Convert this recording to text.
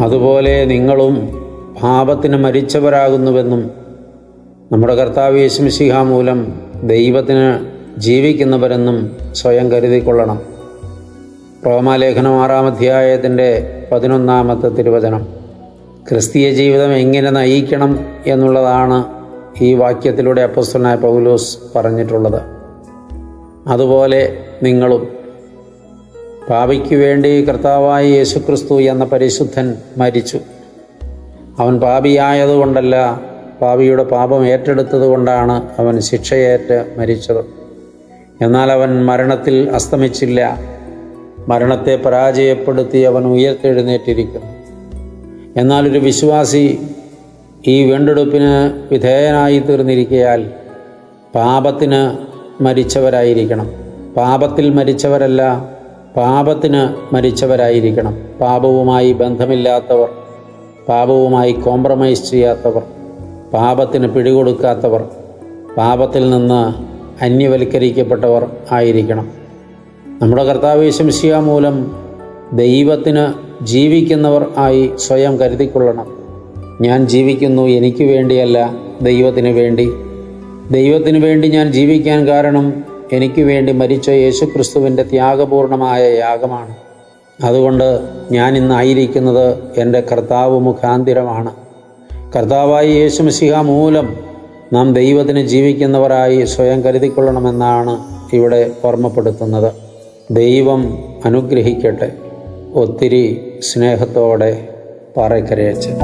അതുപോലെ നിങ്ങളും പാപത്തിന് മരിച്ചവരാകുന്നുവെന്നും നമ്മുടെ കർത്താവ് യേശു മിശിഹാ മൂലം ദൈവത്തിന് ജീവിക്കുന്നവരെന്നും സ്വയം കരുതിക്കൊള്ളണം. റോമാലേഖനം 6-ാം അധ്യായത്തിൻ്റെ 11-ാമത്തെ തിരുവചനം. ക്രിസ്തീയ ജീവിതം എങ്ങനെ നയിക്കണം എന്നുള്ളതാണ് ഈ വാക്യത്തിലൂടെ അപ്പോസ്തലനായ പൗലോസ് പറഞ്ഞിട്ടുള്ളത്. അതുപോലെ നിങ്ങളും പാപിക്ക് വേണ്ടി കർത്താവായ യേശുക്രിസ്തു എന്ന പരിശുദ്ധൻ മരിച്ചു. അവൻ പാപിയായതുകൊണ്ടല്ല, പാപിയുടെ പാപം ഏറ്റെടുത്തത് കൊണ്ടാണ് അവൻ ശിക്ഷയേറ്റ് മരിച്ചത്. എന്നാൽ അവൻ മരണത്തിൽ അസ്തമിച്ചില്ല. മരണത്തെ പരാജയപ്പെടുത്തി അവൻ ഉയർത്തെഴുന്നേറ്റിരിക്കുന്നു. എന്നാൽ ഒരു വിശ്വാസി ഈ വീണ്ടെടുപ്പിന് വിധേയനായി തീർന്നിരിക്കയാൽ പാപത്തിന് മരിച്ചവരായിരിക്കണം. പാപത്തിൽ മരിച്ചവരല്ല, പാപത്തിന് മരിച്ചവരായിരിക്കണം. പാപവുമായി ബന്ധമില്ലാത്തവർ, പാപവുമായി കോംപ്രമൈസ് ചെയ്യാത്തവർ, പാപത്തിന് പിടികൊടുക്കാത്തവർ, പാപത്തിൽ നിന്ന് അന്യവൽക്കരിക്കപ്പെട്ടവർ ആയിരിക്കണം. നമ്മുടെ കർത്താവ് യേശു മിശിഹാ മൂലം ദൈവത്തിന് ജീവിക്കുന്നവർ ആയി സ്വയം കരുതിക്കൊള്ളണം. ഞാൻ ജീവിക്കുന്നു എനിക്ക് വേണ്ടിയല്ല, ദൈവത്തിന് വേണ്ടി. ദൈവത്തിന് വേണ്ടി ഞാൻ ജീവിക്കാൻ കാരണം എനിക്ക് വേണ്ടി മരിച്ച യേശുക്രിസ്തുവിൻ്റെ ത്യാഗപൂർണമായ യാഗമാണ്. അതുകൊണ്ട് ഞാൻ ഇന്നായിരിക്കുന്നത് എൻ്റെ കർത്താവ് മുഖാന്തിരമാണ്. കർത്താവായ യേശു മിശിഹാ മൂലം നാം ദൈവത്തിന് ജീവിക്കുന്നവരായി സ്വയം കരുതിക്കൊള്ളണമെന്നാണ് ഇവിടെ ഓർമ്മപ്പെടുത്തുന്നത്. ദൈവം അനുഗ്രഹിക്കട്ടെ. ഒത്തിരി സ്നേഹത്തോടെ പാറക്കരയച്ചൻ.